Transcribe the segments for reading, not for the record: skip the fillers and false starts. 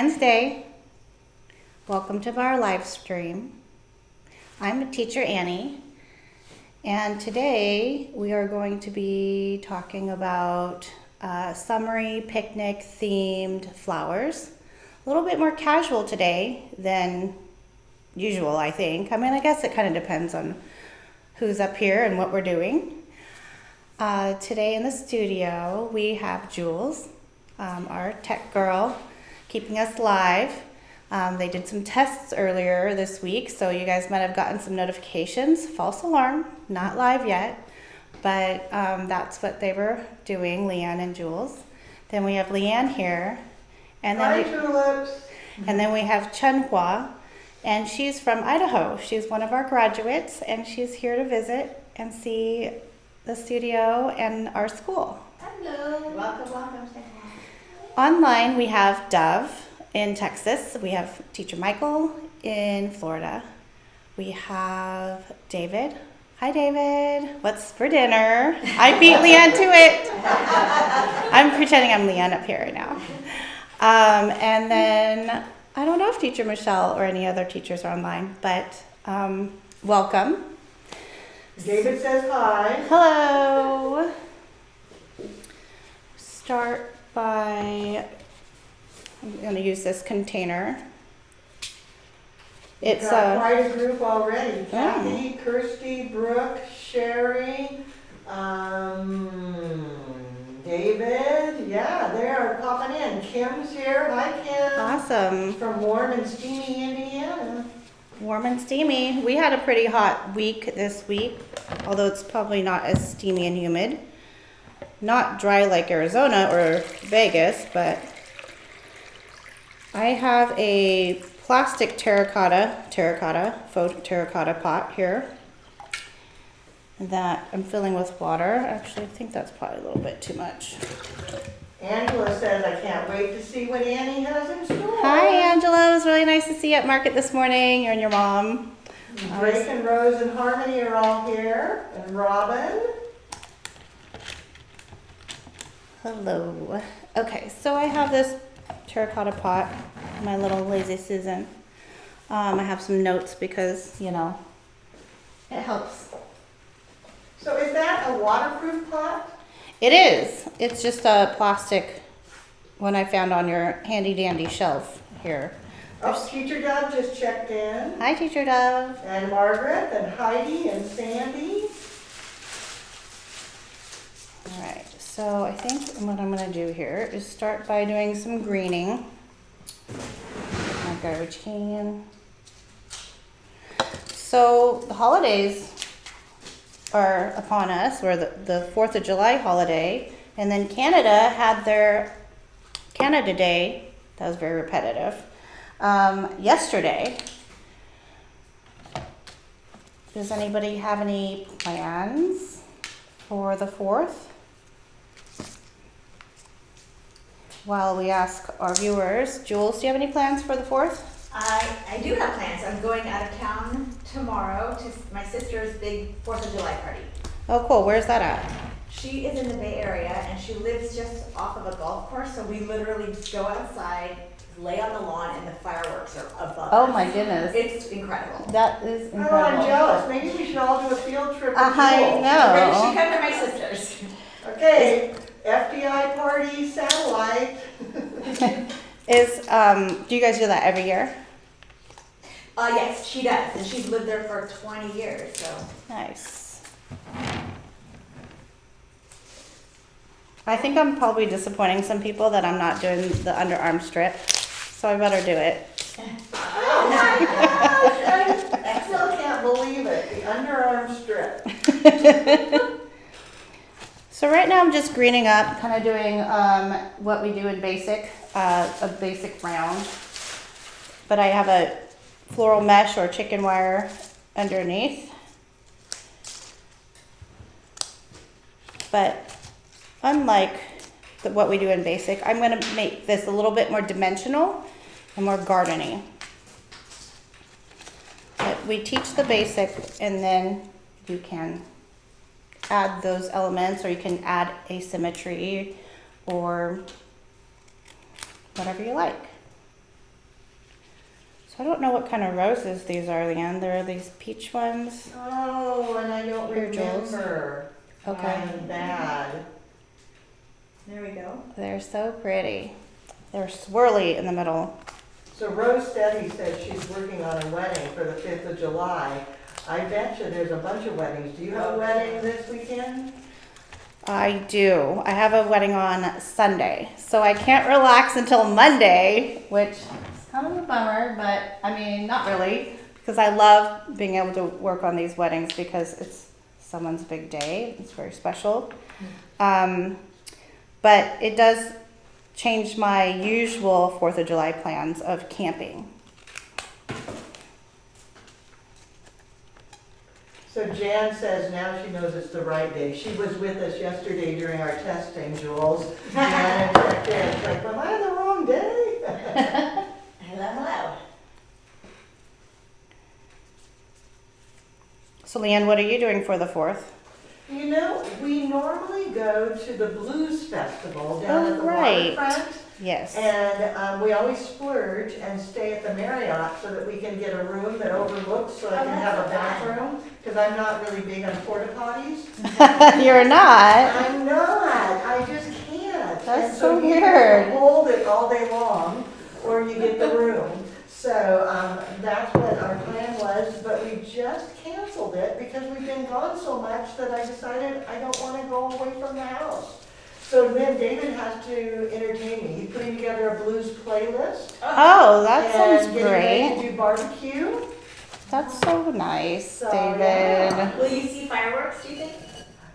Wednesday. Welcome to our live stream. I'm teacher Annie, and today we are going to be talking about summery picnic themed flowers. A little bit more casual today than usual, I think. I mean, I guess it kind of depends on who's up here and what we're doing. Today in the studio we have Jules, our tech girl, keeping us live. They did some tests earlier this week, so you guys might have gotten some notifications. False alarm, not live yet, but that's what they were doing, Leanne and Jules. Then we have Leanne here, and then and then we have Chunhua, and she's from Idaho. She's one of our graduates, and she's here to visit and see the studio and our school. Hello. Welcome. Online, we have Dove in Texas. We have teacher Michael in Florida. We have David. Hi, David. What's for dinner? I beat Leanne to it. I'm pretending I'm Leanne up here right now. And then I don't know if teacher Michelle or any other teachers are online, but welcome. David says hi. Hello. Start by, I'm going to use this container. We've It's got quite a group already. Kathy, Oh. Kirsty, Brooke, Sherry, David. Yeah, they are popping in. Kim's here. Hi, Kim. awesome. From warm and steamy Indiana. Warm and steamy. We had a pretty hot week this week, although it's probably not as steamy and humid. Not dry like Arizona or Vegas, but I have a plastic faux terracotta pot here that I'm filling with water. Actually, I think that's probably a little bit too much. Angela says, I can't wait to see what Annie has in store. Hi, Angela. It was really nice to see you at market this morning. You and your mom. Drake and Rose and Harmony are all here. And Robin. Hello. Okay, so I have this terracotta pot, my little lazy Susan. I have some notes because, you know, it helps. So is that a waterproof pot? It is. It's just a plastic one I found on your handy dandy shelf here. Oh, Teacher Dove just checked in. Hi, Teacher Dove. And Margaret and Heidi and Sandy. All right, so I think what I'm going to do here is start by doing some greening. My garbage can. So the holidays are upon us, or the 4th of July holiday, and then Canada had their Canada Day. That was very repetitive. Yesterday. Does anybody have any plans for the 4th? While we ask our viewers, Jules, do you have any plans for the 4th? I do have plans. I'm going out of town tomorrow to my sister's big 4th of July party. Oh, cool. Where's that at? She is in the Bay Area and she lives just off of a golf course, so we literally go outside, lay on the lawn, and the fireworks are above Oh us. my goodness. It's incredible. That is Oh, incredible. I'm jealous. Maybe we should all do a field trip. with I Jules. know. She come to my sister's. Okay, FDI party satellite. Do you guys do that every year? Yes, she does, and she's lived there for 20 years, so. Nice. I think I'm probably disappointing some people that I'm not doing the underarm strip, so I better do it. Oh my gosh, I still can't believe it, the underarm strip. So right now I'm just greening up, kind of doing what we do in basic, a basic round. But I have a floral mesh or chicken wire underneath. But unlike what we do in basic, I'm going to make this a little bit more dimensional and more garden-y. But we teach the basic, and then you can add those elements, or you can add asymmetry or whatever you like. So I don't know what kind of roses these are, Leanne. There are these peach ones. Oh, and I don't Here, Jules. remember. Okay. I'm bad. There we go. They're so pretty. They're swirly in the middle. So Rose Steady says she's working on a wedding for the 5th of July. I bet you there's a bunch of weddings. Do you have a wedding this weekend? I do. I have a wedding on Sunday, so I can't relax until Monday, which is kind of a bummer, but I mean, not really, because I love being able to work on these weddings because it's someone's big day. It's very special. But it does change my usual 4th of July plans of camping. So Jan says now she knows it's the right day. She was with us yesterday during our testing, Jules. Jan checked in. It's like, am I on the wrong day? Hello. So Leanne, what are you doing for the 4th? You know, we normally go to the Blues Festival down at the right. waterfront. Yes. And we always splurge and stay at the Marriott so that we can get a room that overlooks so I can have a bathroom. Because I'm not really big on porta potties. You're not. I'm not. I just can't. That's And so you weird. either hold it all day long or you get the room. So that's what our plan was, but we just canceled it because we've been gone so much that I decided I don't want to go away from the house. So then David has to entertain me. He's putting together a blues playlist. Oh, that sounds and getting ready great. to do barbecue. That's so nice, So, David. yeah. Will you see fireworks, do you think?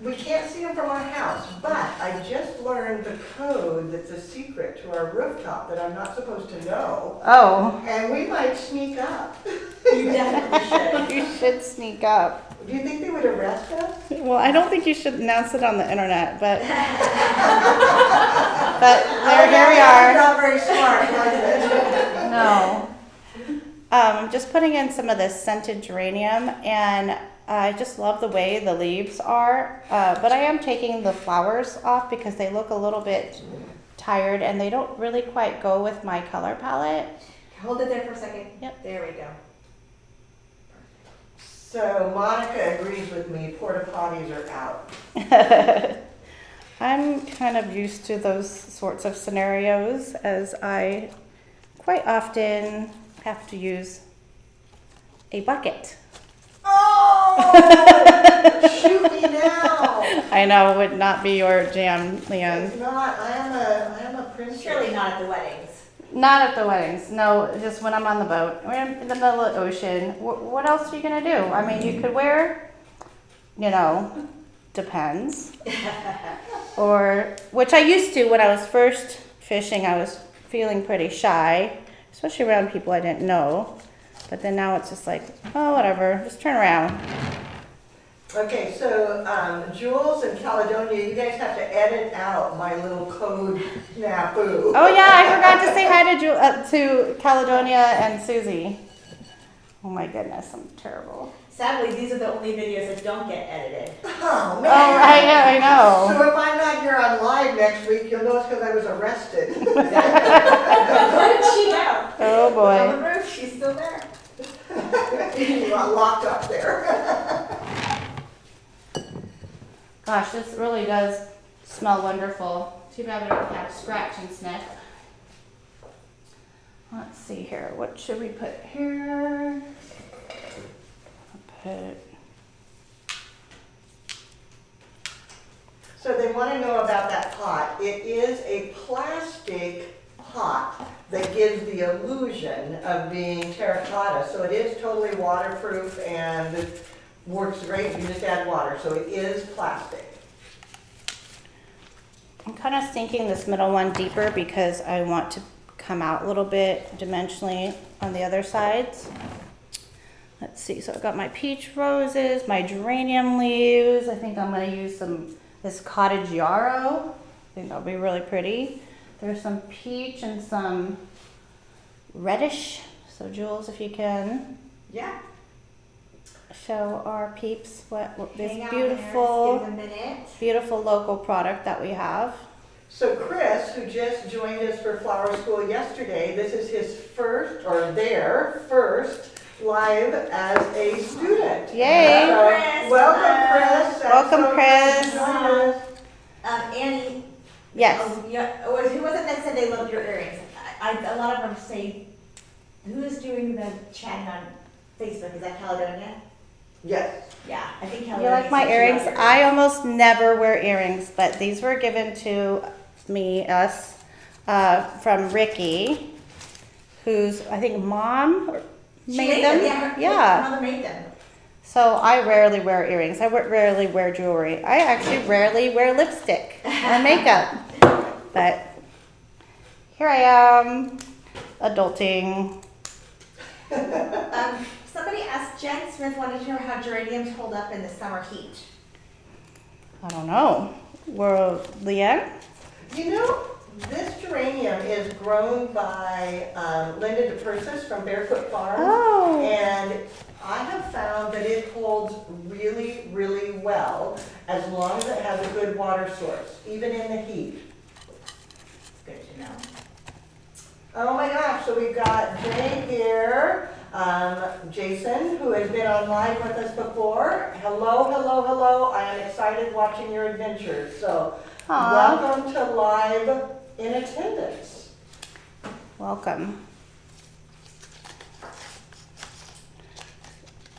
We can't see them from our house, but I just learned the code that's a secret to our rooftop that I'm not supposed to know. Oh, And we might sneak up. You definitely should. you should sneak up. Do you think they would arrest us? Well, I don't think you should announce it on the internet, but here we are. Not very smart, was it? No. I'm just putting in some of this scented geranium, and I just love the way the leaves are. But I am taking the flowers off because they look a little bit tired, and they don't really quite go with my color palette. Hold it there for a second. Yep. There we go. So Monica agrees with me, porta potties are out. I'm kind of used to those sorts of scenarios, as I quite often have to use a bucket. Oh! Shoot me now! I know, would not be your jam, Leanne. It's not, I am a princess. Surely not at the weddings. Not at the weddings, no, just when I'm on the boat. We're in the middle of the ocean. What else are you gonna do? I mean, you could wear, depends. Or, which I used to when I was first fishing, I was feeling pretty shy, especially around people I didn't know. But then now it's just like, oh, whatever, just turn around. Okay, so Jules and Caledonia, you guys have to edit out my little code snafu. Oh yeah, I forgot to say hi to Caledonia and Susie. Oh my goodness, I'm terrible. Sadly, these are the only videos that don't get edited. Oh, Oh, man. I know. So if I'm not here on live next week, you'll know it's because I was arrested. Where did she go? Oh On boy. the roof, she's still there. You got locked up there. Gosh, this really does smell wonderful. Too bad we don't have scratch and sniff. Let's see here. What should we put here? Put. So they want to know about that pot. It is a plastic pot that gives the illusion of being terracotta. So it is totally waterproof and works great. You just add water. So it is plastic. I'm kind of sinking this middle one deeper because I want to come out a little bit dimensionally on the other sides. Let's see, so I've got my peach roses, my geranium leaves. I think I'm going to use this cottage yarrow. I think that'll be really pretty. There's some peach and some reddish. So Jules, if you can Yeah. show our peeps what this Hang out beautiful, there, give them a minute. beautiful local product that we have. So Chris, who just joined us for Flower School yesterday, this is his first, or their first, live as a student. Yay. So, Chris. welcome, Chris. That's Welcome, so glad you Chris. joined us. Annie. Yes. Oh, yeah. Who was it that said they loved your earrings? A lot of them say, who's doing the chatting on Facebook? Is that Caledonia? Yes. Yeah, I think You Caledonia. like my said she earrings? loved your I almost never wear earrings, but these were given to us, from Ricky, whose, I think, mom She made them. Yeah, her mother made them. So I rarely wear earrings. I rarely wear jewelry. I actually rarely wear lipstick or makeup. But here I am, adulting. Somebody asked, Jen Smith wanted to know how geraniums hold up in the summer heat. I don't know. Leanne? You know, this geranium is grown by Linda DePersis from Barefoot Farm. Oh. And I have found that it holds really, really well as long as it has a good water source, even in the heat. Good to know. Oh my gosh, so we've got Jay here, Jason, who has been on live with us before. Hello, hello, hello. I am excited watching your adventures. So Aw. welcome to Live in Attendance. Welcome.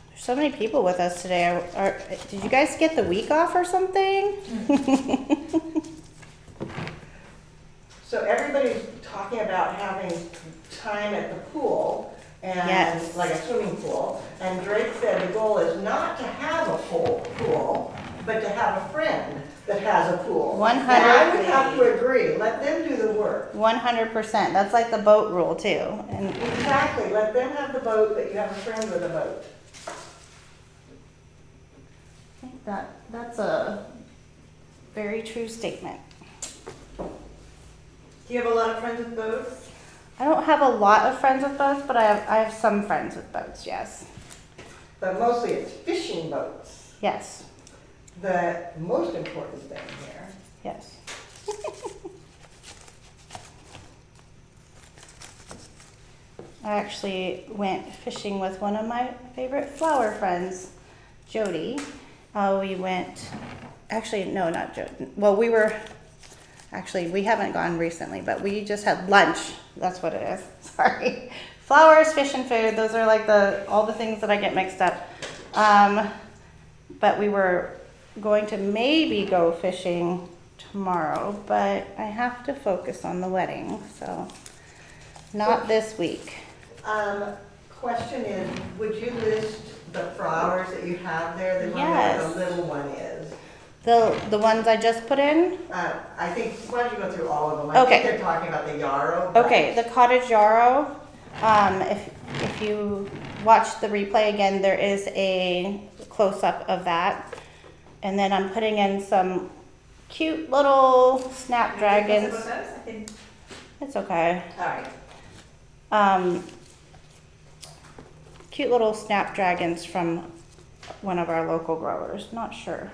There's so many people with us today. Did you guys get the week off or something? So everybody's talking about having time at the pool and Yes. like a swimming pool. And Drake said the goal is not to have a pool, but to have a friend that has a pool. 100. And I would have to agree. Let them do the work. 100%. That's like the boat rule too. And Exactly. Let them have the boat, but you have a friend with a boat. I think that's a very true statement. Do you have a lot of friends with boats? I don't have a lot of friends with boats, but I have some friends with boats, yes. But mostly it's fishing boats. Yes. The most important thing here. Yes. I actually went fishing with one of my favorite flower friends, Jody. We went, actually, no, not Jody. Well, we haven't gone recently, but we just had lunch. That's what it is. Sorry. Flowers, fish, and food. Those are like all the things that I get mixed up. But we were going to maybe go fishing tomorrow, but I have to focus on the wedding, so not this week. Question is, would you list the flowers that you have there? The one Yes. that the little one is. The ones I just put in? I think, why don't you go through all of them? I Okay. think they're talking about the yarrow. but- Okay, the cottage yarrow. If you watch the replay again, there is a close-up of that. And then I'm putting in some cute little snapdragons. What's about those? I think. It's okay. All right. Cute little snapdragons from one of our local growers. Not sure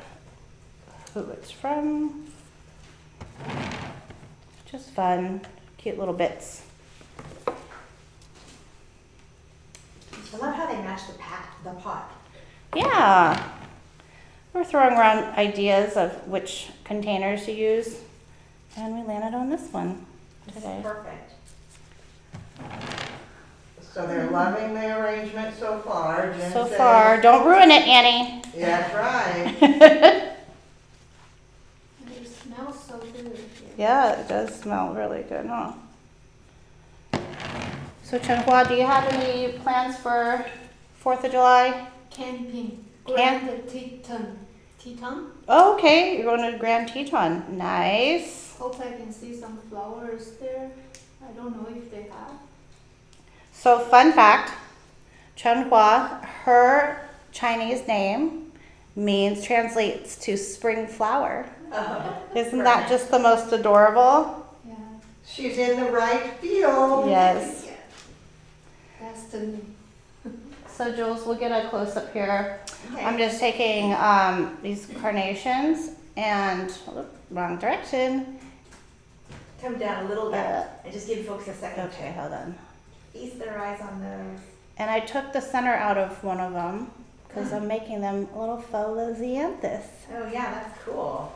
who it's from. Just fun, cute little bits. I love how they match the pot. Yeah. We're throwing around ideas of which containers to use, and we landed on this one today. Perfect. So they're loving the arrangement so far. Jen So says- far, don't ruin it, Annie. Yeah, that's right. It smells so good. Yeah, it does smell really good, huh? So Chenhua, do you have any plans for 4th of July? Camping. Camp- Grand Teton. Teton? Oh, okay, you're going to Grand Teton. Nice. Hope I can see some flowers there. I don't know if they have. So fun fact, Chenhua, her Chinese name translates to spring flower. Isn't that just the most adorable? Yeah, She's in the right field. Yes. destiny. So Jules, we'll get a close up here. Okay. I'm just taking these carnations and, wrong direction, Come down a little down and just give folks a second. Okay, hold on. Feast their eyes on those. And I took the center out of one of them because I'm making them little faux lisianthus. Oh yeah, that's cool.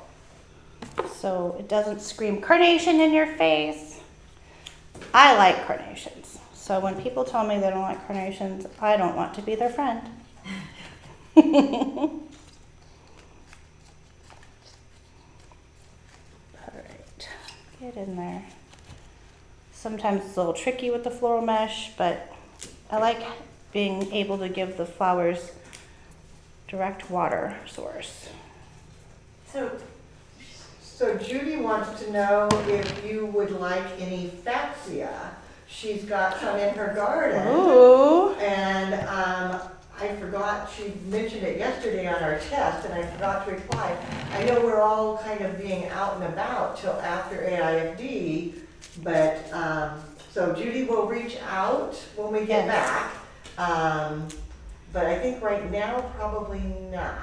So it doesn't scream carnation in your face. I like carnations. So when people tell me they don't like carnations, I don't want to be their friend. All right, get in there. Sometimes it's a little tricky with the floral mesh, but I like being able to give the flowers direct water source. So Judy wants to know if you would like any fatsia. She's got some in her garden. Ooh. And I forgot, she mentioned it yesterday on our test, and I forgot to reply. I know we're all kind of being out and about till after AIFD, but, so Judy will reach out when we get Yes. back. But I think right now, probably not.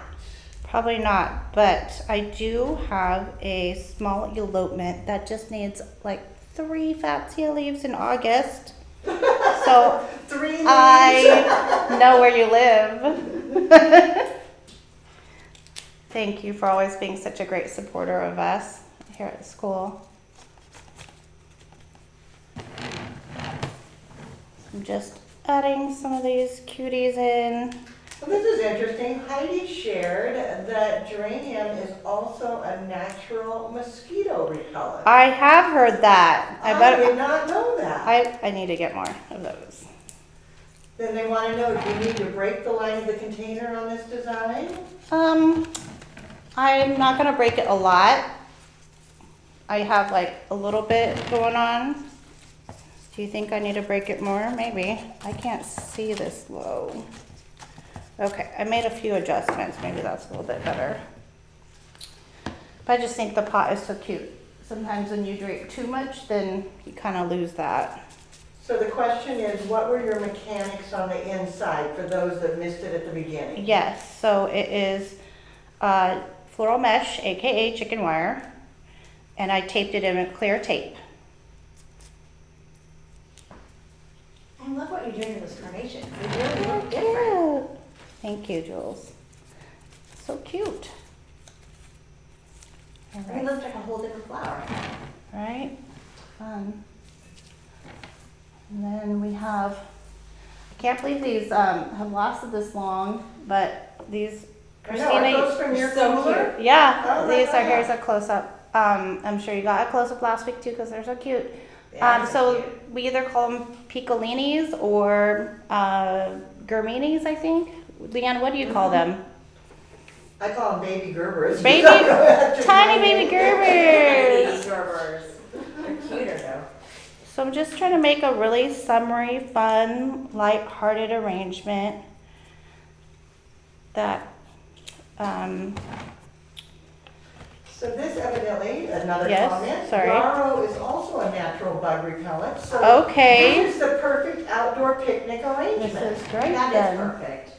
Probably not, but I do have a small elopement that just needs like 3 fatsia leaves in August. So 3 leaves. I know where you live. Thank you for always being such a great supporter of us here at the school. I'm just adding some of these cuties in. Well, this is interesting. Heidi shared that geranium is also a natural mosquito repellent. I have heard that. I did not know that. I need to get more of those. Then they want to know, do you need to break the line of the container on this design? I'm not gonna break it a lot. I have like a little bit going on. Do you think I need to break it more? Maybe. I can't see this low. Okay, I made a few adjustments. Maybe that's a little bit better. But I just think the pot is so cute. Sometimes when you drape too much, then you kind of lose that. So the question is, what were your mechanics on the inside for those that missed it at the beginning? Yes, so it is floral mesh, aka chicken wire, and I taped it in with clear tape. I love what you're doing with those carnations. They really look different. Thank you, Jules. So cute. All It right. looks like a whole different flower. Right? Fun. And then we have, I can't believe these have lasted this long, but these, I know, are those from your So cooler? yeah, Oh my these are, God. here's a close-up. I'm sure you got a close-up last week too, because they're so cute. Yeah, So cute. we either call them piccolinis or germinis, I think. Leanne, what do you call them? I call them baby Gerbers. Baby- That's tiny my baby name. Gerbers. Baby Gerbers. They're cuter though. So I'm just trying to make a really summery, fun, light-hearted arrangement that, So this evidently, another Yes, comment. sorry. Yarrow is also a natural bug repellent. So Okay. this is the perfect outdoor picnic this arrangement. is great That is then. perfect.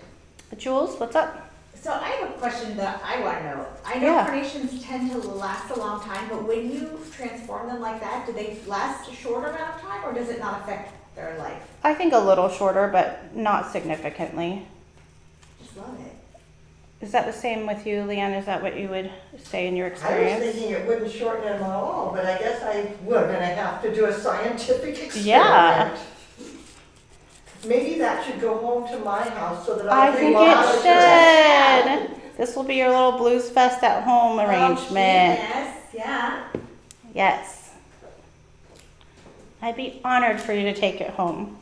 Jules, what's up? So I have a question that I want to know. I know Yeah. carnations tend to last a long time, but when you transform them like that, do they last a shorter amount of time or does it not affect their life? I think a little shorter, but not significantly. Just love it. Is that the same with you, Leanne? Is that what you would say in your I was experience? thinking it wouldn't shorten them at all, but I guess we're gonna have to do a scientific experiment. Yeah. Maybe that should go home to my house so that I I think can it should. This will be your little Blues Fest at home arrangement. Yes, yeah. Yes. I'd be honored for you to take it home.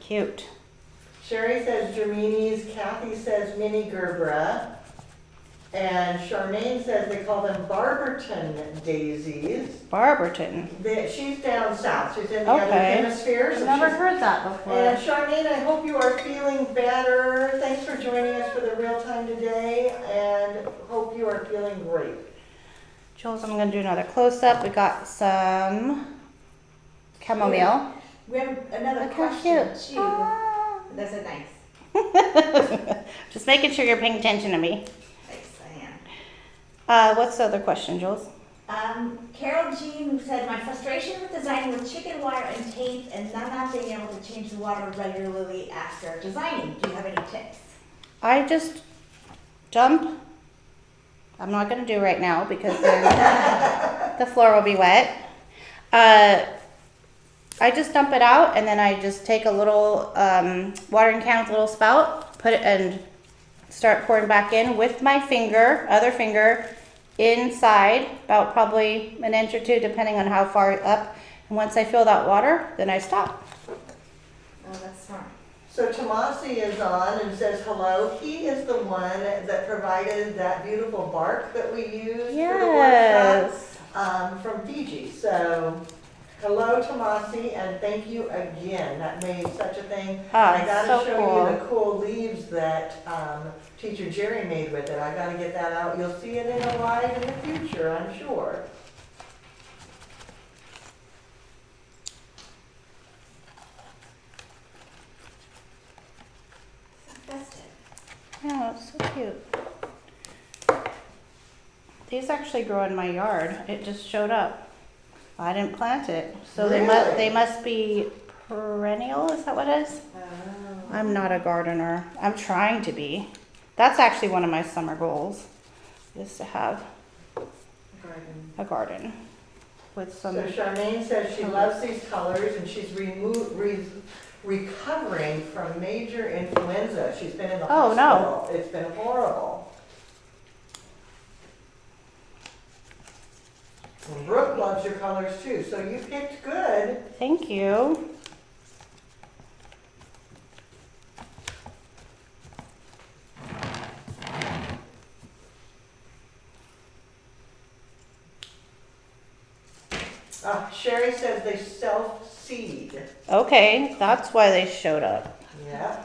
Cute. Sherry says Germinis, Kathy says Mini Gerbera, and Charmaine says they call them Barberton daisies. Barberton. She's down south, she's in the other Okay. hemisphere. I've so never she's- heard that before. And Charmaine, I hope you are feeling better. Thanks for joining us for the real time today, and hope you are feeling great. Jules, I'm gonna do another close-up. We got some chamomile. We have another Look how question cute. too. Ah. That's a nice. Just making sure you're paying attention to me. Thanks, I am. What's the other question, Jules? Carol Jean said, my frustration with designing with chicken wire and tape and not being able to change the water regularly after designing. Do you have any tips? I just dump. I'm not going to do right now because then the floor will be wet. I just dump it out and then I just take a little watering can with a little spout, put it and start pouring back in with my other finger, inside, about probably an inch or two depending on how far up. And once I feel that water, then I stop. Oh, that's smart. So Tomasi is on and says hello. He is the one that provided that beautiful bark that we used for the workshop from Fiji. So hello, Tomasi, and thank you again. That made such a thing. I got to show you the cool leaves that Teacher Jerry made with it. I got to get that out. You'll see it in a live in the future, I'm sure. Yeah, it's so cute. These actually grow in my yard. It just showed up. I didn't plant it. So Really? they must be perennial, is that what it is? Oh. I'm not a gardener. I'm trying to be. That's actually one of my summer goals, is to have a garden with some. So Charmaine says she loves these colors and she's recovering from major influenza. She's been in the Oh, no. hospital. It's been horrible. And Brooke loves your colors too, so you picked good. Thank you. Sherry says they self-seed. Okay, that's why they showed up. Yeah.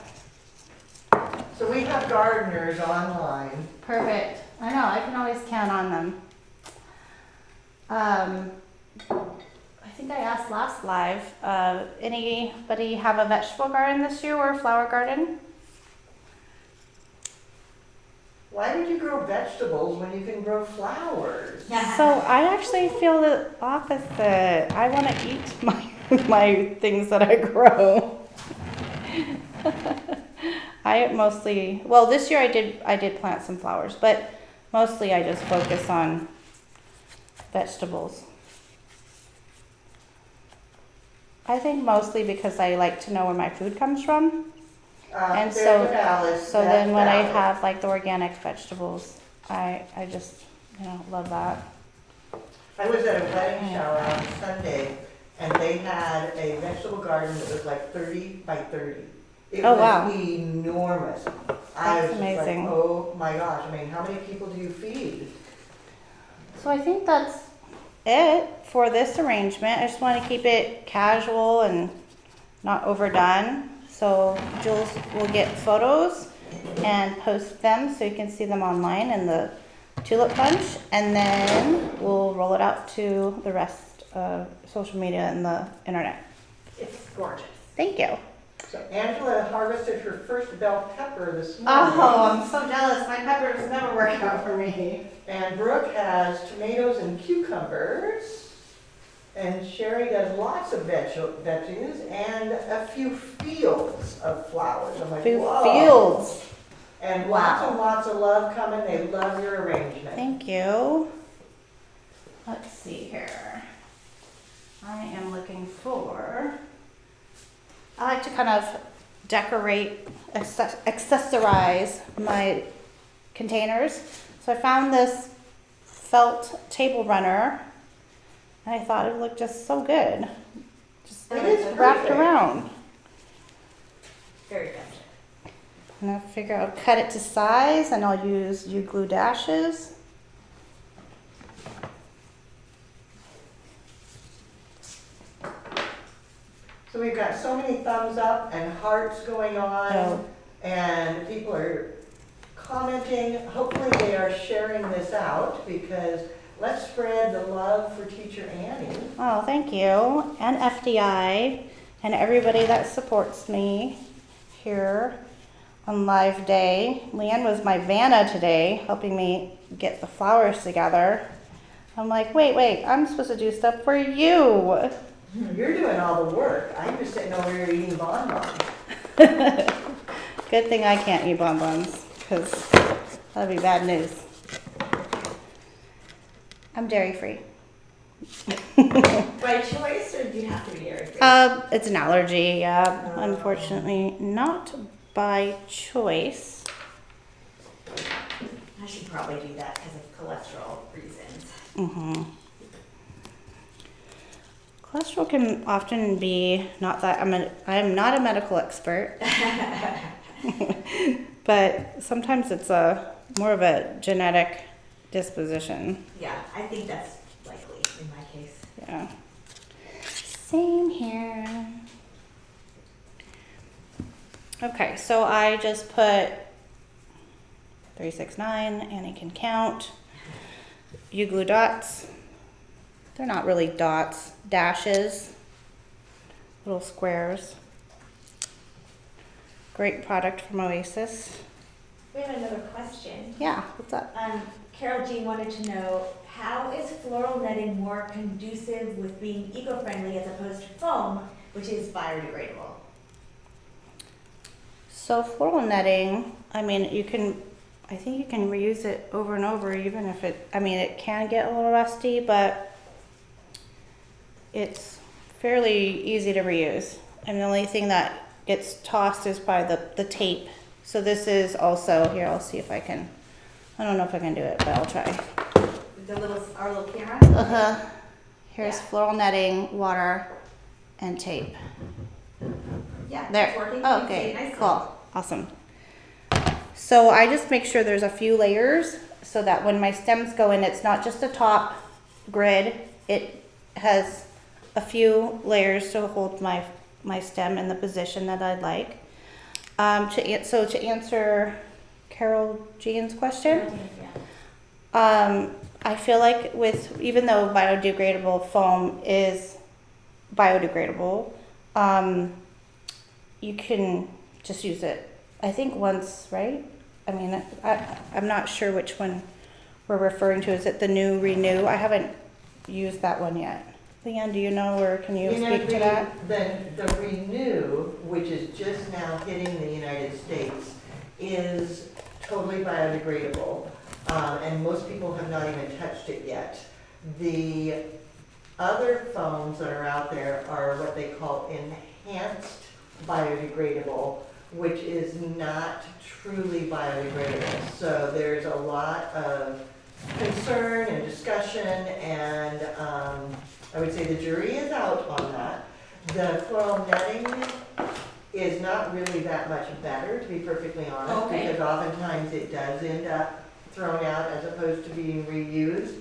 So we have gardeners online. Perfect. I know, I can always count on them. I think I asked last live, anybody have a vegetable garden this year or a flower garden? Why would you grow vegetables when you can grow flowers? So I actually feel the opposite. I want to eat my things that I grow. This year I did plant some flowers, but mostly I just focus on vegetables. I think mostly because I like to know where my food comes from. And so then when I have like the organic vegetables, I just, love that. I was at a wedding shower on Sunday, and they had a vegetable garden that was like 30 by 30. It Oh, was wow. enormous. I was That's just like, amazing. oh my gosh, I mean, how many people do you feed? So I think that's it for this arrangement. I just want to keep it casual and not overdone. So Jules will get photos and post them so you can see them online in the tulip bunch, and then we'll roll it out to the rest of social media and the internet. It's gorgeous. Thank you. So Angela harvested her first bell pepper this morning. Oh, I'm so jealous. My peppers never work out for me. And Brooke has tomatoes and cucumbers. And Sherry does lots of veggies and a few fields of flowers. I'm like, Few whoa. fields. And Wow. lots of love coming. They love your arrangement. Thank you. Let's see here. I am looking for, I like to kind of decorate, accessorize my containers. So I found this felt table runner, and I thought it looked just so good. Just It is wrapped perfect. around. Very good. And I figure I'll cut it to size, and I'll use U-glue dashes. So we've got so many thumbs up and hearts going on, Oh. and people are commenting. Hopefully they are sharing this out, because let's spread the love for Teacher Annie. Oh, thank you. And FDI and everybody that supports me here on Live Day. Leanne was my Vanna today, helping me get the flowers together. I'm like, wait, I'm supposed to do stuff for you. You're doing all the work. I'm just sitting over here eating bonbons. Good thing I can't eat bonbons, because that'd be bad news. I'm dairy free. By choice, or do you have to be dairy free? It's an allergy, yeah. Unfortunately, not by choice. I should probably do that because of cholesterol reasons. Mm-hmm. Cholesterol can often be not that I'm not a medical expert, but sometimes it's more of a genetic disposition. Yeah, I think that's likely in my case. Yeah. Same here. Okay, so I just put 369, Annie can count. You glue dots. They're not really dots, dashes, little squares. Great product from Oasis. We have another question. Yeah, what's up? Carol Jean wanted to know, how is floral netting more conducive with being eco-friendly as opposed to foam, which is biodegradable? So floral netting, I think you can reuse it over and over, even if it can get a little rusty, but it's fairly easy to reuse. And the only thing that gets tossed is by the tape. So this is also, here, I'll see if I can, I don't know if I can do it, but I'll try. Our little camera? Uh-huh. Here's Yeah. floral netting, water, and tape. Yeah, There. it's working. Oh, You can see okay. it nicely. Cool. Awesome. So I just make sure there's a few layers so that when my stems go in, it's not just a top grid. It has a few layers to hold my stem in the position that I'd like. To answer Carol Jean's question, Yeah. I feel like even though biodegradable foam is biodegradable, you can just use it, I think once, right? I'm not sure which one we're referring to. Is it the new Renew? I haven't used that one yet. Leanne, do you know, or can you speak to that? The Renew, which is just now hitting the United States, is totally biodegradable, and most people have not even touched it yet. The other foams that are out there are what they call enhanced biodegradable, which is not truly biodegradable. So there's a lot of concern and discussion, and I would say the jury is out on that. The floral netting is not really that much better, to be perfectly honest, Okay. because oftentimes it does end up thrown out as opposed to being reused.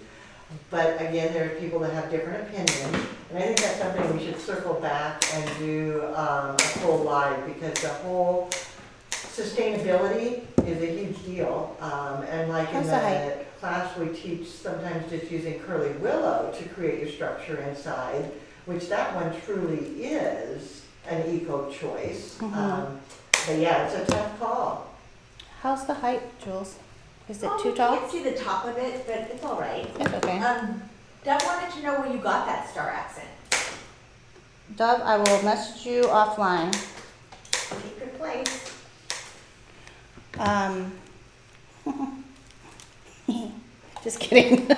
But again, there are people that have different opinions, and I think that's something we should circle back and do a full live, because the whole sustainability is a huge deal. And like in How's the the height? class, we teach sometimes just using curly willow to create your structure inside, which that one truly is an eco choice. But yeah, it's a tough call. How's the height, Jules? Is it too You tall? can't see the top of it, but it's all right. It's okay. Doug wanted to know where you got that star accent. Dove, I will message you offline. Keep your place. Just kidding.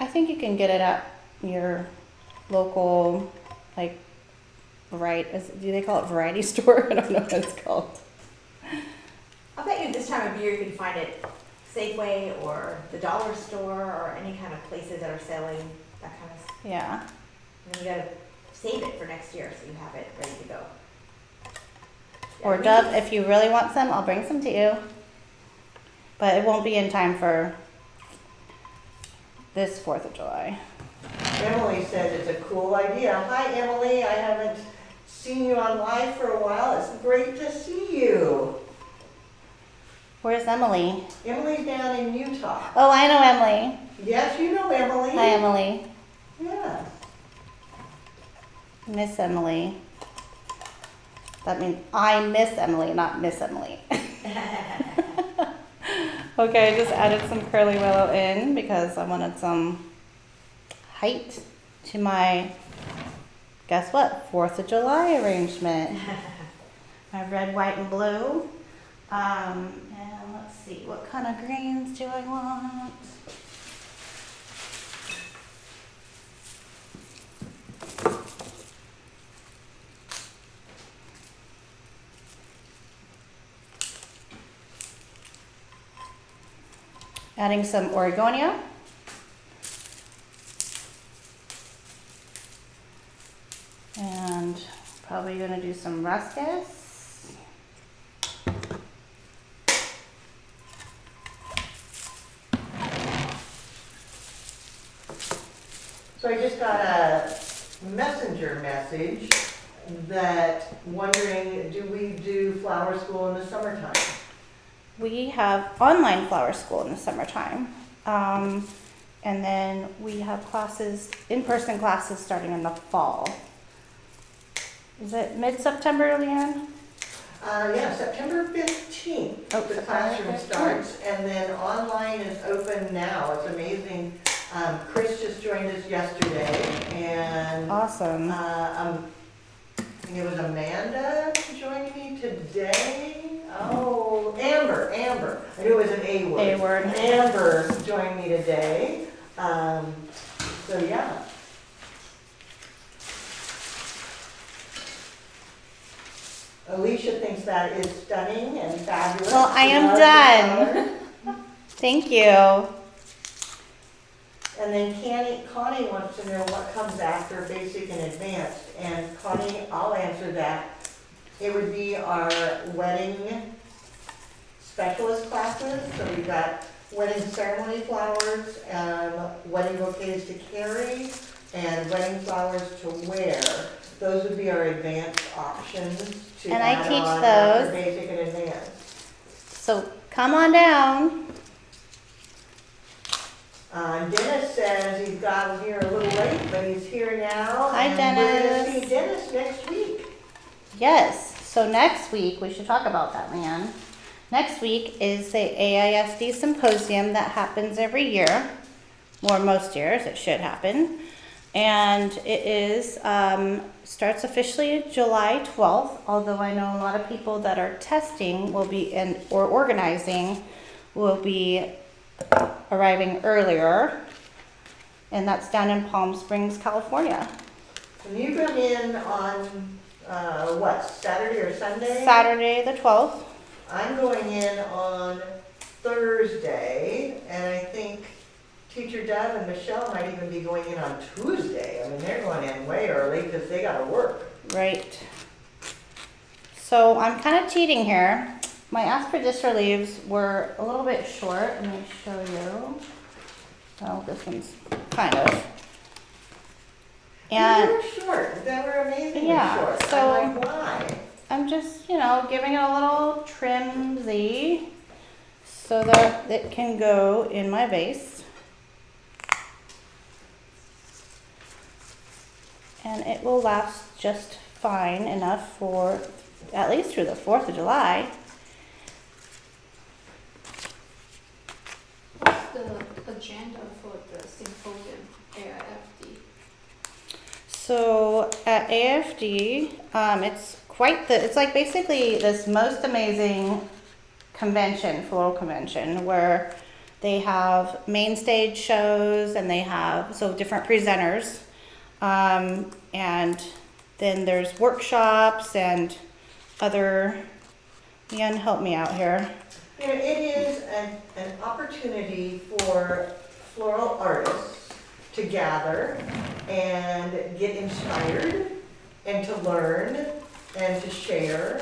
I think you can get it at your local, like, do they call it variety store? I don't know what it's called. I'll bet you this time of year you can find it Safeway or the dollar store or any kind of places that are selling that kind of stuff. Yeah. And then you gotta save it for next year so you have it ready to go. Or Yeah, Dove, if you really want some, I'll bring some to you. But it won't be in time for this 4th of July. Emily says it's a cool idea. Hi, Emily, I haven't seen you on live for a while. It's great to see you. Where's Emily? Emily's down in Utah. Oh, I know Emily. Yes, you know Emily. Hi, Emily. Yeah. Miss Emily. That means I miss Emily, not Miss Emily. Okay, I just added some curly willow in because I wanted some height to my, guess what, 4th of July arrangement. My red, white, and blue. And let's see, what kind of greens do I want? Adding some Oregonia. And probably gonna do some ruscus. So I just got a messenger message that wondering, do we do flower school in the summertime? We have online flower school in the summertime. And then we have classes, in-person classes starting in the fall. Is it mid-September, Leanne? Yeah, September 15th, Oh, the September classroom 15th. starts, and then online is open now. It's amazing. Chris just joined us yesterday, and Awesome. I think it was Amanda joining me today. Oh, Amber. I knew it was an A word. A word. Amber joined me today. So yeah. Alicia thinks that is stunning and fabulous. Well, I am Love done. the color. Thank you. And then Connie wants to know what comes after basic and advanced. And Connie, I'll answer that. It would be our wedding specialist classes. So we've got wedding ceremony flowers, wedding bouquets to carry, and wedding flowers to wear. Those would be our advanced options to And I add teach on after those. basic and advanced. So come on down. Dennis says he's got here a little late, but he's here now. Hi, and we're Dennis. gonna see Dennis next week. Yes, so next week, we should talk about that, Leanne. Next week is the AISD symposium that happens every year, or most years, it should happen. And it is, starts officially July 12th, although I know a lot of people that are testing will be in, or organizing, will be arriving earlier. And that's down in Palm Springs, California. And you come in on, what, Saturday or Sunday? Saturday the 12th. I'm going in on Thursday, and I think Teacher Deb and Michelle might even be going in on Tuesday. I mean, they're going in way early because they gotta work. Right. So I'm kind of cheating here. My aspidistra leaves were a little bit short. Let me show you. Oh, this one's kind of. They And were short, they were amazingly Yeah, short. so- I'm like, why? I'm just, giving it a little trimsy so that it can go in my vase. And it will last just fine enough for at least through the 4th of July. What's the agenda for the symposium, AIFD? So at AFD, it's like basically this most amazing convention, floral convention, where they have main stage shows and they have different presenters, and then there's workshops and other. Ian, help me out here. You know, it is an opportunity for floral artists to gather and get inspired and to learn and to share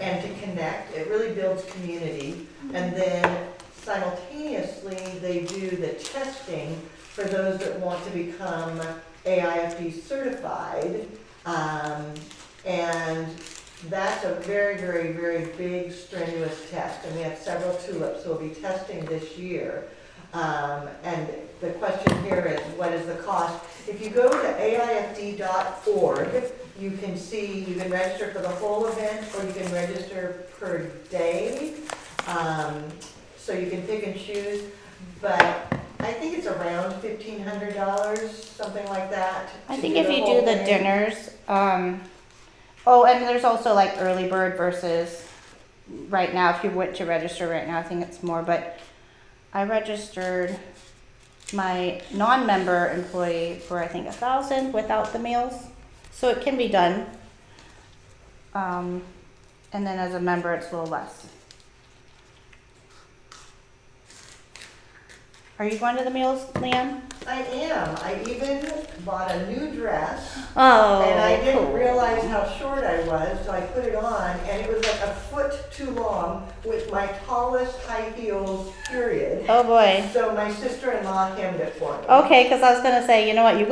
and to connect. It really builds community. And then simultaneously, they do the testing for those that want to become AIFD certified. And that's a very, very, very big, strenuous test. And we have several tulips we'll be testing this year. And the question here is, what is the cost? If you go to AIFD.org, you can see, you can register for the whole event or you can register per day. so you can pick and choose. But I think it's around $1,500, something like that. I to think if the you whole do the thing. dinners, oh, and there's also like early bird versus right now. If you went to register right now, I think it's more. But I registered my non-member employee for I think 1,000 without the meals, so it can be done. And then as a member, it's a little less. Are you going to the meals, Leanne? I am. I even bought a new dress. Oh, And I didn't cool. realize how short I was, so I put it on, and it was like a foot too long with my tallest high heels, period. Oh boy. So my sister-in-law hemmed it for me. Okay, because I was gonna say, you know what you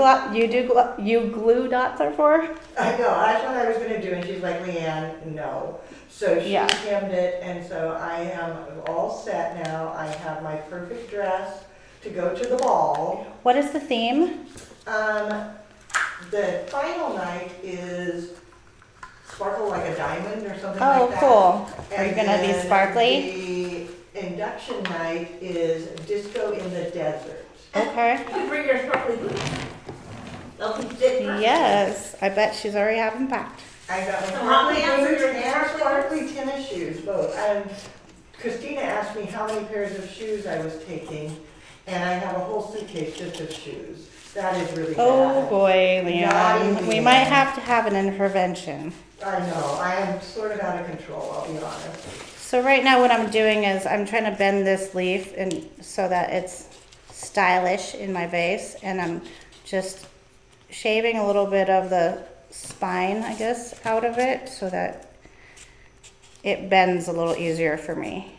glue dots are for? I know, that's what I was gonna do, and she's like, Leanne, no. So she Yeah. hemmed it, and so I am all set now. I have my perfect dress to go to the ball. What is the theme? The final night is sparkle like a diamond or something Oh, like that. cool. Are you And gonna be then sparkly? The induction night is disco in the desert. Okay. You can bring your sparkly boots. They'll keep it perfect. Yes, I bet she's already have them packed. I got my So sparkly how many boots ounces are and your sparkly tennis shoes, both. And Christina asked me how many pairs of shoes I was taking, and I have a whole suitcase just of shoes. That is really Oh bad. boy, Naughty Leanne. We Leanne. might have to have an intervention. I know, I am sort of out of control, I'll be honest. So right now what I'm doing is I'm trying to bend this leaf and so that it's stylish in my vase, and I'm just shaving a little bit of the spine, I guess, out of it so that it bends a little easier for me.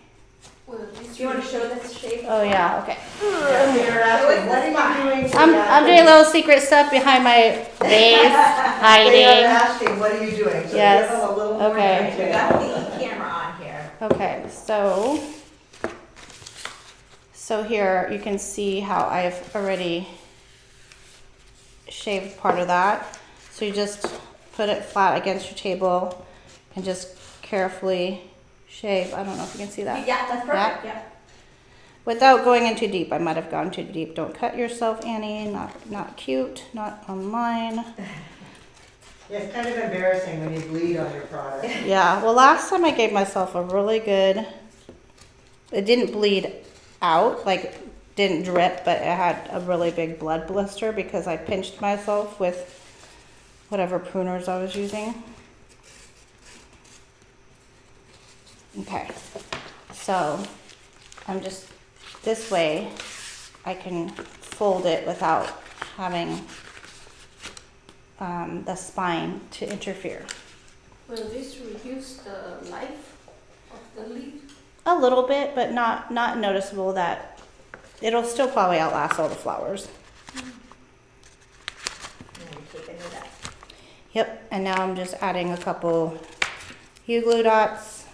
Well, this Do you want to show this shape? Oh yeah, okay. Yeah, so you're asking, what are you doing? for I'm that? doing a little secret stuff behind my vase, They are hiding. asking, what are you doing? So Yes, give them a little more okay. We detail. got the camera on here. Okay, so here you can see how I've already shaved part of that. So you just put it flat against your table and just carefully shave. I don't know if you can see that. Yeah, that's perfect, yeah. Without going in too deep. I might have gone too deep. Don't cut yourself, Annie. Not cute. Not on mine. Yeah, it's kind of embarrassing when you bleed on your product. Yeah, well, last time I gave myself a really good, it didn't bleed out, like didn't drip, but it had a really big blood blister because I pinched myself with whatever pruners I was using. Okay, so I'm just, this way I can fold it without having the spine to interfere. will this reduce the life of the leaf? A little bit, but not noticeable that it'll still probably outlast all the flowers. And then you take into that. Yep, and now I'm just adding a couple glue dots.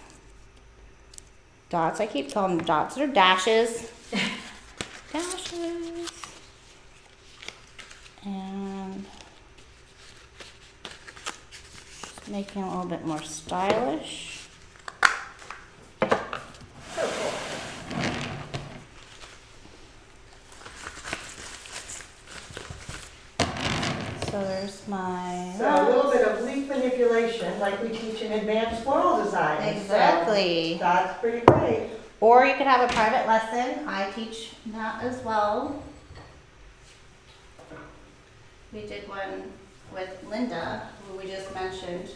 Dots, I keep calling them dots, they're dashes. Dashes. And just making it a little bit more stylish. So cool. So there's my. So a little bit of leaf manipulation, like we teach in advanced floral design. So Exactly. that's pretty great. Or you could have a private lesson. I teach that as well. We did one with Linda, who we just mentioned,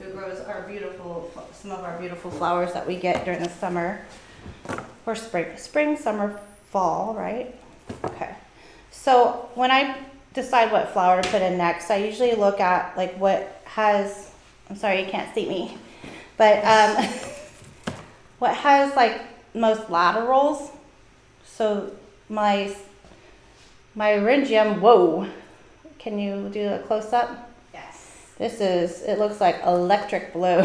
who grows some of our beautiful flowers that we get during the summer. Or spring, summer, fall, right? Okay. So when I decide what flower to put in next, I usually look at like what has, I'm sorry, you can't see me, but what has like most laterals. So my Eryngium, whoa, can you do a close up? Yes. It looks like electric blue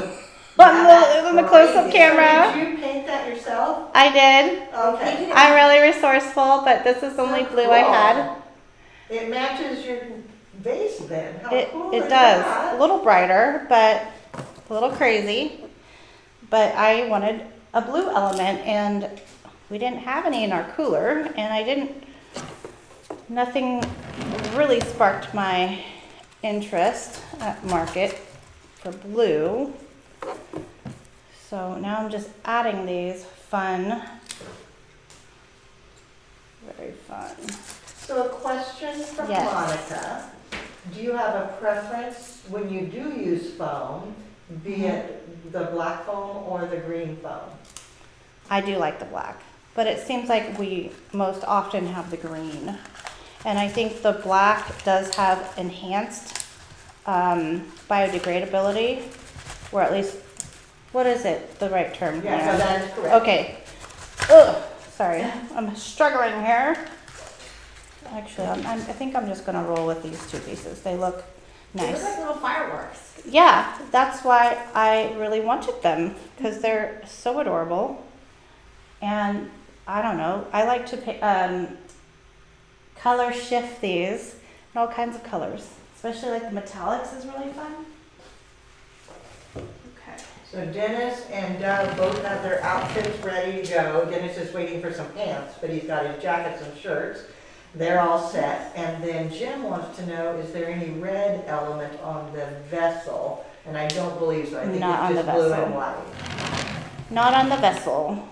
Yeah, on the close up crazy. camera. Did you paint that yourself? I did. Okay. I'm really resourceful, but this is the only blue I had. It matches your vase then. How cool It is does. that? A little brighter, but a little crazy. But I wanted a blue element, and we didn't have any in our cooler, and nothing really sparked my interest at market for blue. So now I'm just adding these fun, very fun. So a question from Yes. Monica. Do you have a preference when you do use foam, be it the black foam or the green foam? I do like the black, but it seems like we most often have the green. And I think the black does have enhanced biodegradability, or at least, what is it, the right term? Yeah, so that is correct. Okay. Ugh, sorry, I'm struggling here. Actually, I think I'm just gonna roll with these two pieces. They look They look nice. like little fireworks. Yeah, that's why I really wanted them, because they're so adorable. And I don't know, I like to color shift these in all kinds of colors, especially like the metallics is really fun. Okay. So Dennis and Doug both have their outfits ready to go. Dennis is waiting for some pants, but he's got his jackets and shirts. They're all set. And then Jim wants to know, is there any red element on the vessel? And I don't believe so. I think Not on it's the just blue vessel. and white. Not on the vessel,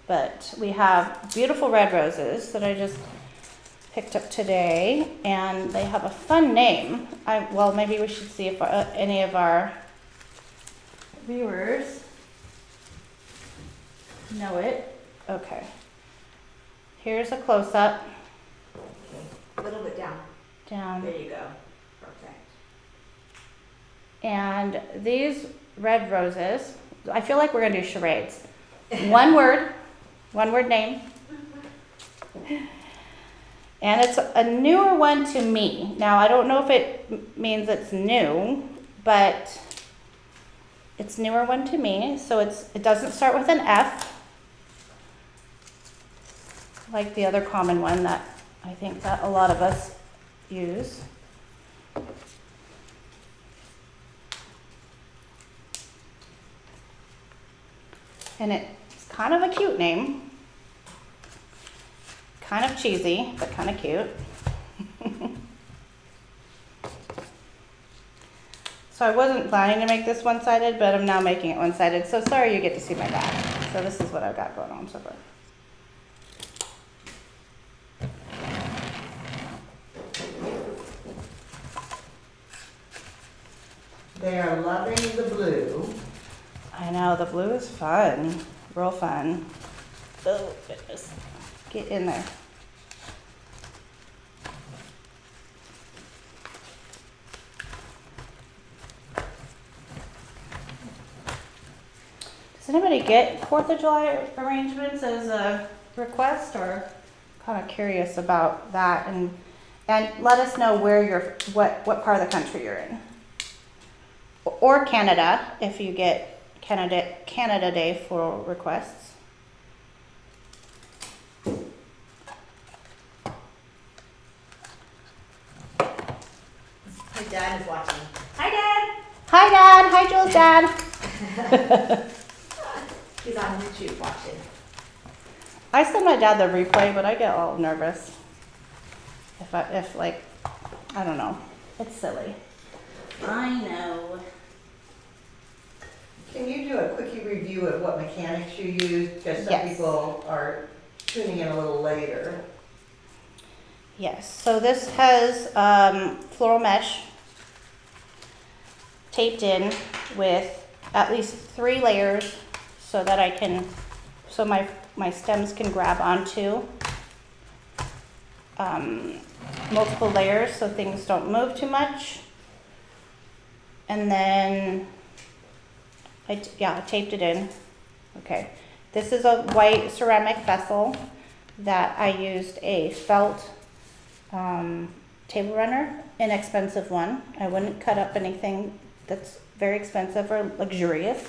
but we have beautiful red roses that I just picked up today, and they have a fun name. Well, maybe we should see if any of our viewers know it. Okay. Here's a close-up A little bit down. down. There you go. Perfect. And these red roses, I feel like we're gonna do charades. One word name. And it's a newer one to me. Now, I don't know if it means it's new, but it's newer one to me. So it doesn't start with an F, like the other common one that I think that a lot of us use. And it's kind of a cute name. Kind of cheesy, but kind of cute. So I wasn't planning to make this one-sided, but I'm now making it one-sided. So sorry you get to see my back. So this is what I've got going on so far. They are loving the blue. I know, the blue is fun. Real fun. Oh, goodness. Get in there. Does anybody get 4th of July arrangements as a request, or kind of curious about that? And let us know where what part of the country you're in. Or Canada, if you get Canada Day floral requests. My dad is watching. Hi, Dad. Hi, Dad. Hi, Jules' dad. He's on YouTube watching. I send my dad the replay, but I get all nervous. If like, I don't know. It's silly. I know. Can you do a quickie review of what mechanics you use? Because some Yes. people are tuning in a little later. Yes, so this has floral mesh taped in with at least 3 layers so that my stems can grab onto multiple layers so things don't move too much. And then I taped it in. Okay, this is a white ceramic vessel that I used a felt table runner, inexpensive one. I wouldn't cut up anything that's very expensive or luxurious.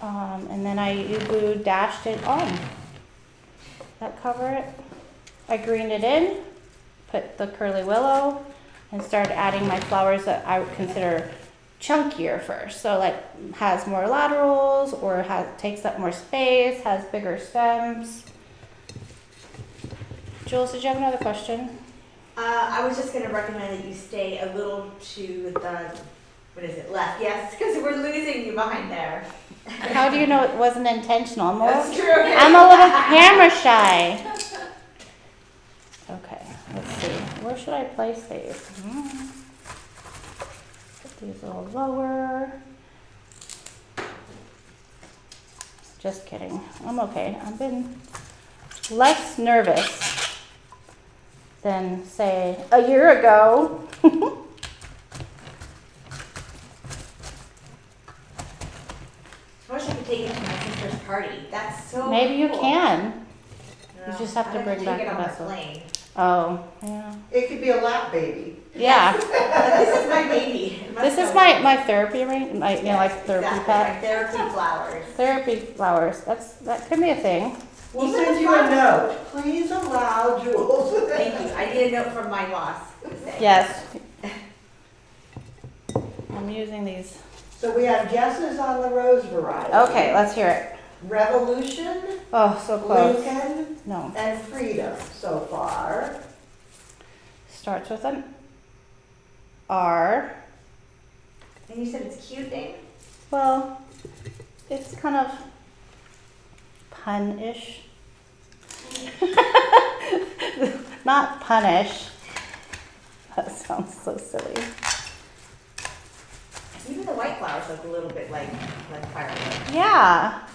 And then I U-glue dashed it on. That cover it. I greened it in, put the curly willow, and started adding my flowers that I would consider chunkier first. So like has more laterals or takes up more space, has bigger stems. Jules, did you have another question? I was just gonna recommend that you stay a little to the, what is it, left, yes, because we're losing you behind there. How do you know it wasn't intentional? That's true. I'm a little camera shy. Okay, let's see. Where should I place these? Put these a little lower. Just kidding. I'm okay. I've been less nervous than, say, a year ago. I wish I could take it to my sister's party. That's so Maybe you cool. can. No, You just have to I'd bring back take it the on vessel. plane. Oh, yeah. It could be a lap baby. Yeah. But this is my baby. It must This is go- my therapy ring, Yes, like therapy exactly, pet. my therapy flowers. Therapy flowers. That could be a thing. We'll Even send the you a flowers. note. Please allow Jules. Thank you. I need a note from my boss. to say. Yes. I'm using these. So we have guesses on the rose variety. Okay, let's hear it. Revolution, Oh, so close. Lincoln, No. and Freedom so far. Starts with an R. And you said it's cute, Dave? Well, it's kind of pun-ish. Not punish. That sounds so silly. Even the white flowers look a little bit like fireworks. Yeah.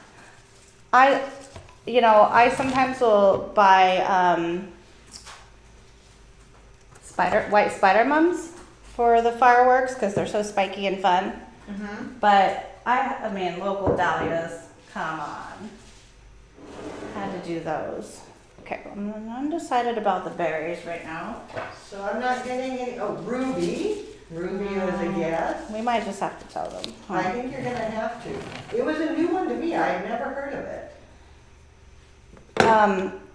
I sometimes will buy white spider mums for the fireworks because they're so spiky and fun. Mm-hmm. But I mean, local dahlias, come on. Had to do those. Okay, I'm undecided about the berries right now. So I'm not getting any, oh, Ruby. Ruby was a guess. We might just have to tell them. huh? I think you're gonna have to. It was a new one to me. I had never heard of it.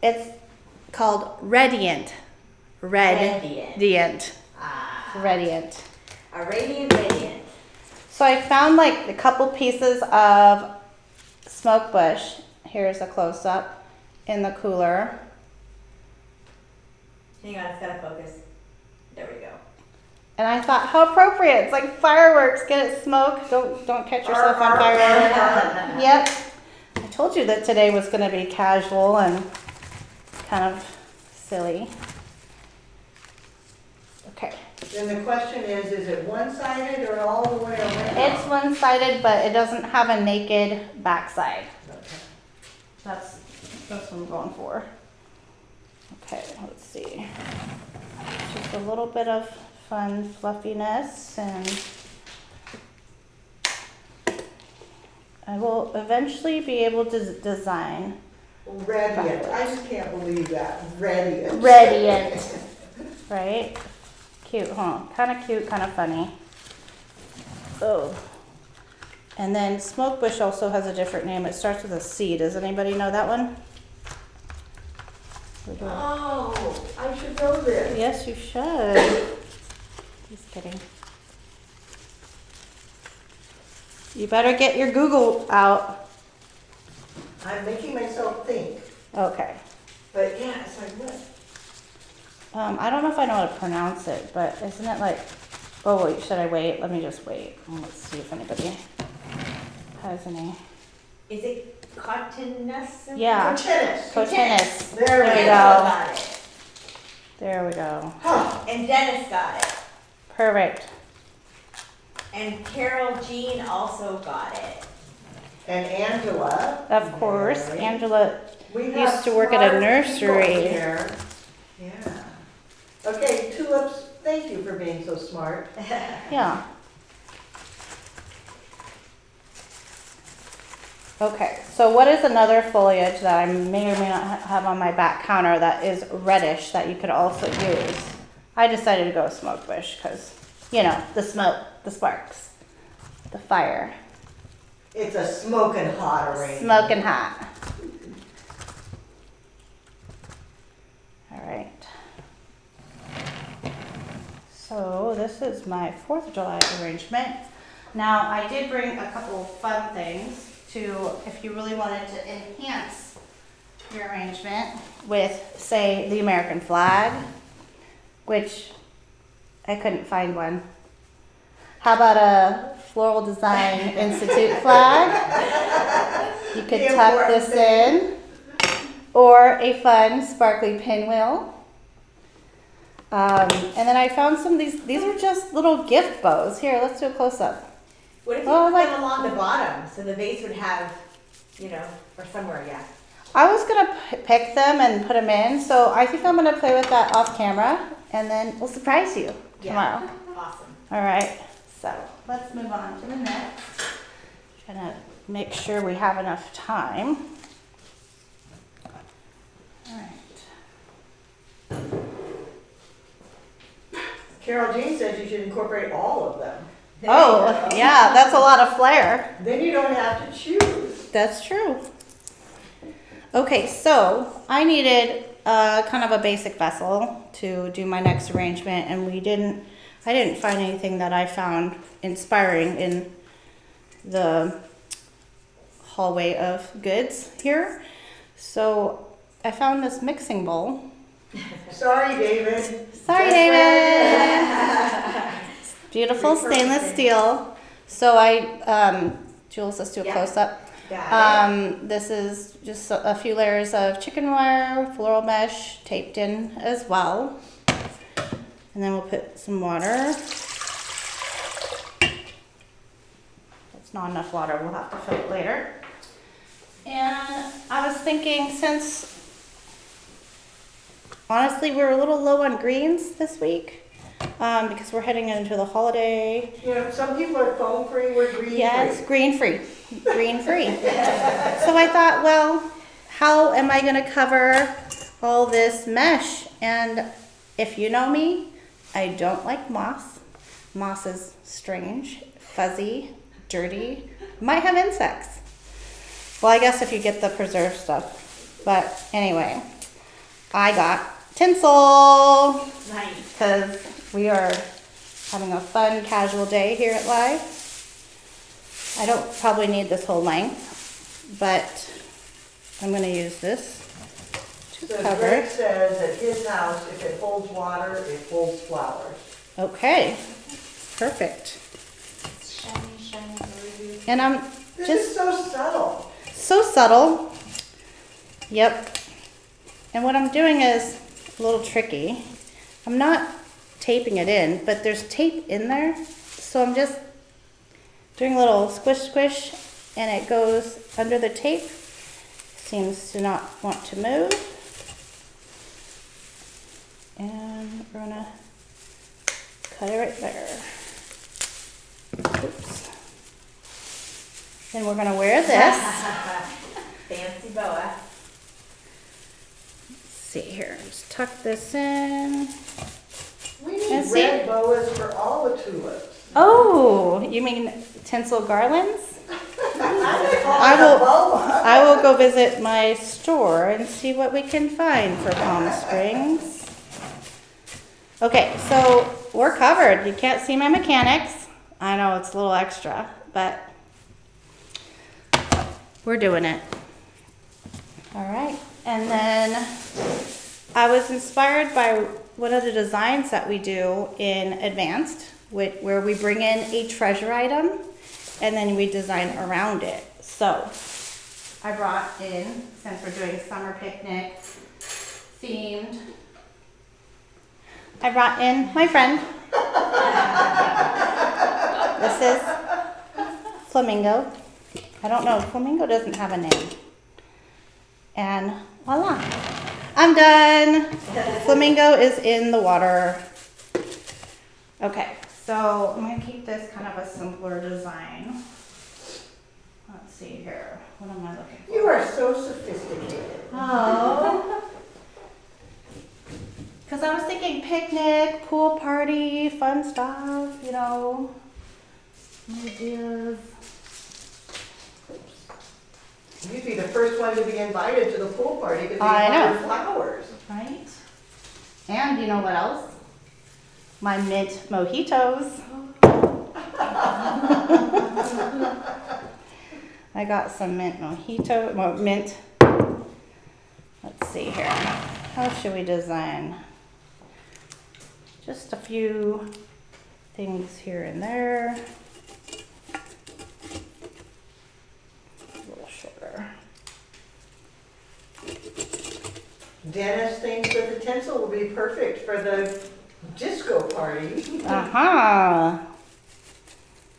It's called Radiant. Radiant. Ah, Radiant. a radiant. So I found like a couple pieces of smoke bush. Here's a close up in the cooler. Hang on, it's gotta focus. There we go. And I thought, how appropriate. It's like fireworks. Get it smoked. Don't catch yourself on fire. Yep. I told you that today was going to be casual and kind of silly. Okay. Then the question is it one-sided or all the way around? It's one-sided, but it doesn't have a naked backside. Okay. That's what I'm going for. Okay, let's see. Just a little bit of fun fluffiness, and I will eventually be able to design Radiant. I just can't believe that. Radiant. Radiant. Right? Cute, huh? Kind of cute, kind of funny. Oh. And then smoke bush also has a different name. It starts with a C. Does anybody know that one? Oh, I should know this. Yes, you should. Just kidding. You better get your Google out. I'm making myself think. Okay. But yeah, it's like what? I don't know if I know how to pronounce it, but isn't it like, oh wait, should I wait? Let me just wait. Let's see if anybody has any. Is it cotinus? Yeah. Tennis. Cotinus. There There we we go. go. Got it. There we go. Huh. And Dennis got it. Perfect. And Carol Jean also got it. And Angela. Of course, Mary. Angela We used have to work at a smart nursery. people here. Yeah. Okay, tulips, thank you for being so smart. Yeah. Okay, so what is another foliage that I may or may not have on my back counter that is reddish that you could also use? I decided to go with smoke bush because, the smoke, the sparks, the fire, It's a smoking hot arrangement. smoking hot. All right. So this is my 4th of July arrangement. Now, I did bring a couple fun things to, if you really wanted to enhance your arrangement with, say, the American flag, which I couldn't find one. How about a Floral Design Institute flag? You could The tuck important this thing. in. Or a fun sparkly pinwheel. And then I found some of these are just little gift bows. Here, let's do a close-up. What if you Oh, put like- them along the bottom, so the vase would have, you know, or somewhere, yeah. I was gonna pick them and put them in, so I think I'm gonna play with that off camera, and then we'll surprise you tomorrow. Yeah. Awesome. All right, so let's move on to the next. Trying to make sure we have enough time. All right. Carol Jean says you should incorporate all of them. Oh, yeah, that's a lot of flair. Then you don't have to choose. That's true. Okay, so I needed kind of a basic vessel to do my next arrangement, and I didn't find anything that I found inspiring in the hallway of goods here. So I found this mixing bowl. Sorry, David. Sorry, Just David. Beautiful stainless steel. So Jules, let's do a Yeah. close-up. Got it. This is just a few layers of chicken wire, floral mesh taped in as well. And then we'll put some water. That's not enough water, we'll have to fill it later. And I was thinking, since honestly we're a little low on greens this week, because we're heading into the holiday. You know, some people are foam free, we're green free. Yes, green free. Green free. So I thought, well, how am I going to cover all this mesh? And if you know me, I don't like moss. Moss is strange, fuzzy, dirty, might have insects. Well, I guess if you get the preserved stuff. But anyway, I got tinsel Nice. because we are having a fun casual day here at Live. I don't probably need this whole length, but I'm going to use this to So cover. Greg says at his house, if it holds water, it holds flowers. Okay, perfect. Shiny, very beautiful. And I'm This just is so subtle. so subtle. Yep. And what I'm doing is a little tricky. I'm not taping it in, but there's tape in there. So I'm just doing a little squish squish, and it goes under the tape. Seems to not want to move. And we're gonna cut it right there. Oops. Then we're gonna wear this. Fancy boa. Let's see here, just tuck this in. We need And see- red boas for all the tulips. Oh, you mean tinsel garlands? I I will go visit my store and see what we can find for Palm Springs. Okay, so we're covered. You can't see my mechanics. I know it's a little extra, but we're doing it. All right, and then I was inspired by one of the designs that we do in Advanced, where we bring in a treasure item and then we design around it. So I brought in, since we're doing summer picnic themed, I brought in my friend. This is Flamingo. I don't know, Flamingo doesn't have a name. And voila, I'm done. Flamingo is in the water. Okay, so I'm gonna keep this kind of a simpler design. Let's see here, what am I looking for? You are so sophisticated. Oh. Because I was thinking picnic, pool party, fun stuff, you know. Ideas. You'd be the first one to be invited to the pool party because I they know. have flowers. Right? And you know what else? My mint mojitos. I got some mint mojito, well, mint. Let's see here. How should we design? Just a few things here and there. A little shorter. Dennis thinks that the tinsel will be perfect for the disco party. Aha.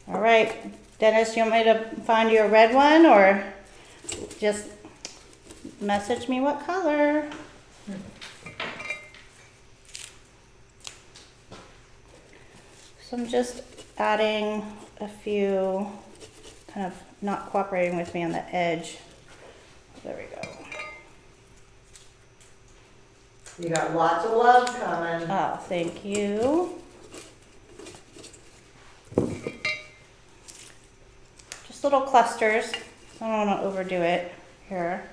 All right, Dennis, you want me to find you a red one or just message me what color? So I'm just adding a few, kind of not cooperating with me on the edge. There we go. You got lots of love coming. Oh, thank you. Just little clusters. I don't want to overdo it here.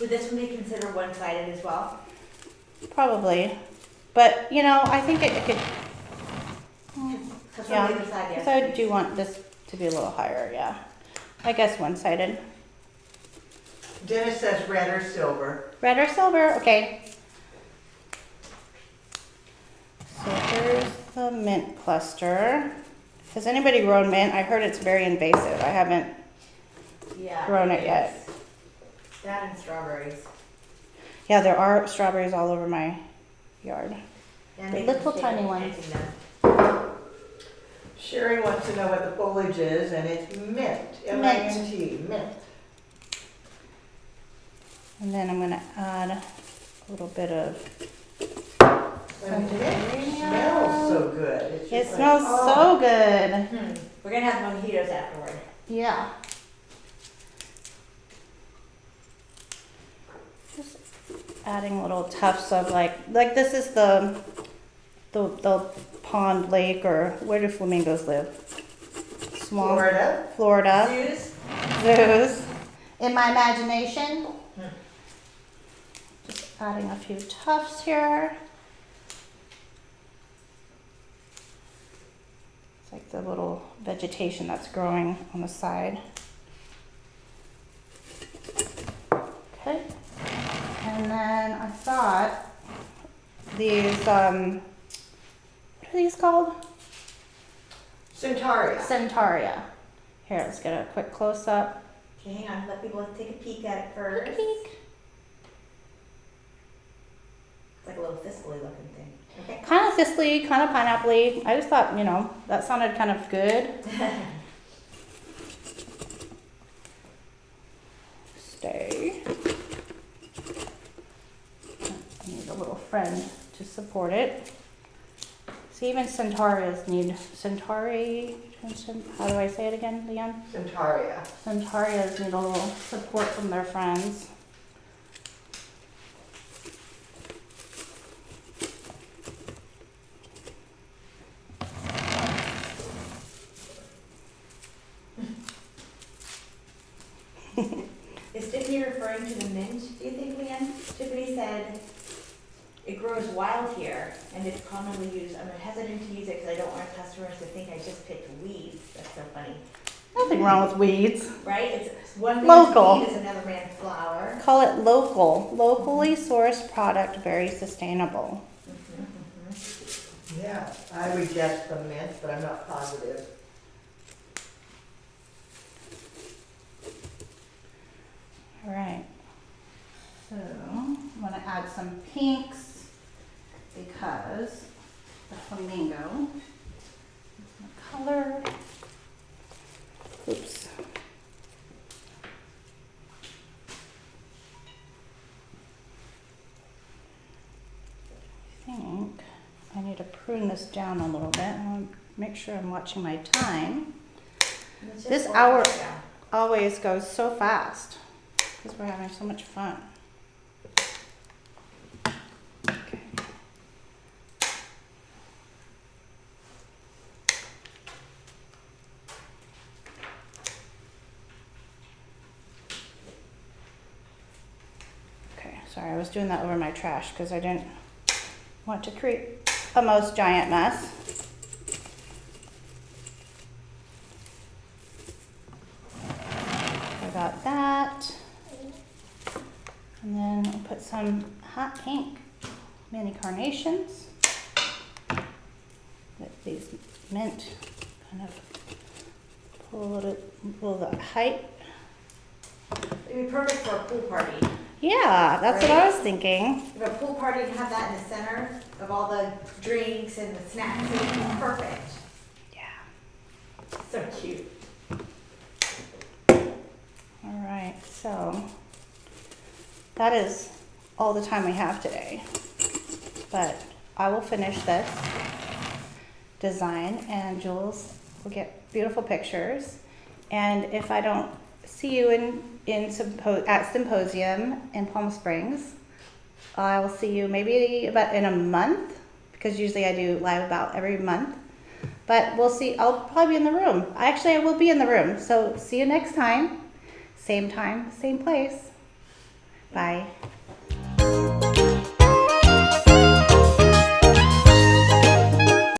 Would this one be considered one-sided as well? Probably. But, you know, I think it could, Because from yeah. the other side, Because yes. I do want this to be a little higher, yeah. I guess one-sided. Dennis says red or silver. Red or silver? Okay. So here's the mint cluster. Has anybody grown mint? I heard it's very invasive. I haven't Yeah. grown it yet. is. That and strawberries. Yeah, there are strawberries all over my yard. Yeah, The make little them tiny shape ones. planting them. Sherry wants to know what the foliage is, and it's mint. M-I-N-T, mint. And then I'm gonna add a little bit of, And it smells so good. It's it just smells like, so oh. good. We're gonna have mojitos afterward. Yeah. Just adding little tufts of like this is the pond lake, or where do flamingos live? Swamp. Florida. Florida. Zoos? Zoos. In my imagination. Just adding a few tufts here. It's like the little vegetation that's growing on the side. Okay. And then I thought these, what are these called? Centaria. Centaria. Here, let's get a quick close up. Okay, hang on, let people take a peek at it first. Peek. It's like a little thistly looking thing. Okay. Kind of thistly, kind of pineapple-y. I just thought, you know, that sounded kind of good. Stay. I need a little friend to support it. See, even centaureas need how do I say it again, Leon? Centaria. Centaureas need a little support from their friends. Is Tiffany referring to the mint, do you think, Leanne? Tiffany said, it grows wild here, and it's commonly used. I'm hesitant to use it because I don't want customers to think I just picked weeds. That's so funny. Nothing wrong with weeds. Right? It's one man's Local. weed is another man's flower. Call it local. Locally sourced product, very sustainable. Yeah, I would guess the mint, but I'm not positive. All right. So I'm going to add some pinks because the flamingo is my color. Oops. I think I need to prune this down a little bit. I want to make sure I'm watching my time. And it's just This four hour cups down. always goes so fast because we're having so much fun. Okay. Okay, sorry, I was doing that over my trash because I didn't want to create a most giant mess. some hot pink mini carnations. Let these mint kind of pull the height. It'd be perfect for a pool party. Yeah, that's what I was thinking. If a pool party and have that in the center of all the drinks and the snacks, it would be perfect. Yeah. So cute. All right, so that is all the time we have today. But I will finish this design and Jules will get beautiful pictures. And if I don't see you at Symposium in Palm Springs, I will see you maybe about in a month, because usually I do live about every month. But we'll see. I'll probably be in the room. Actually, I will be in the room. So see you next time. Same time, same place. Bye.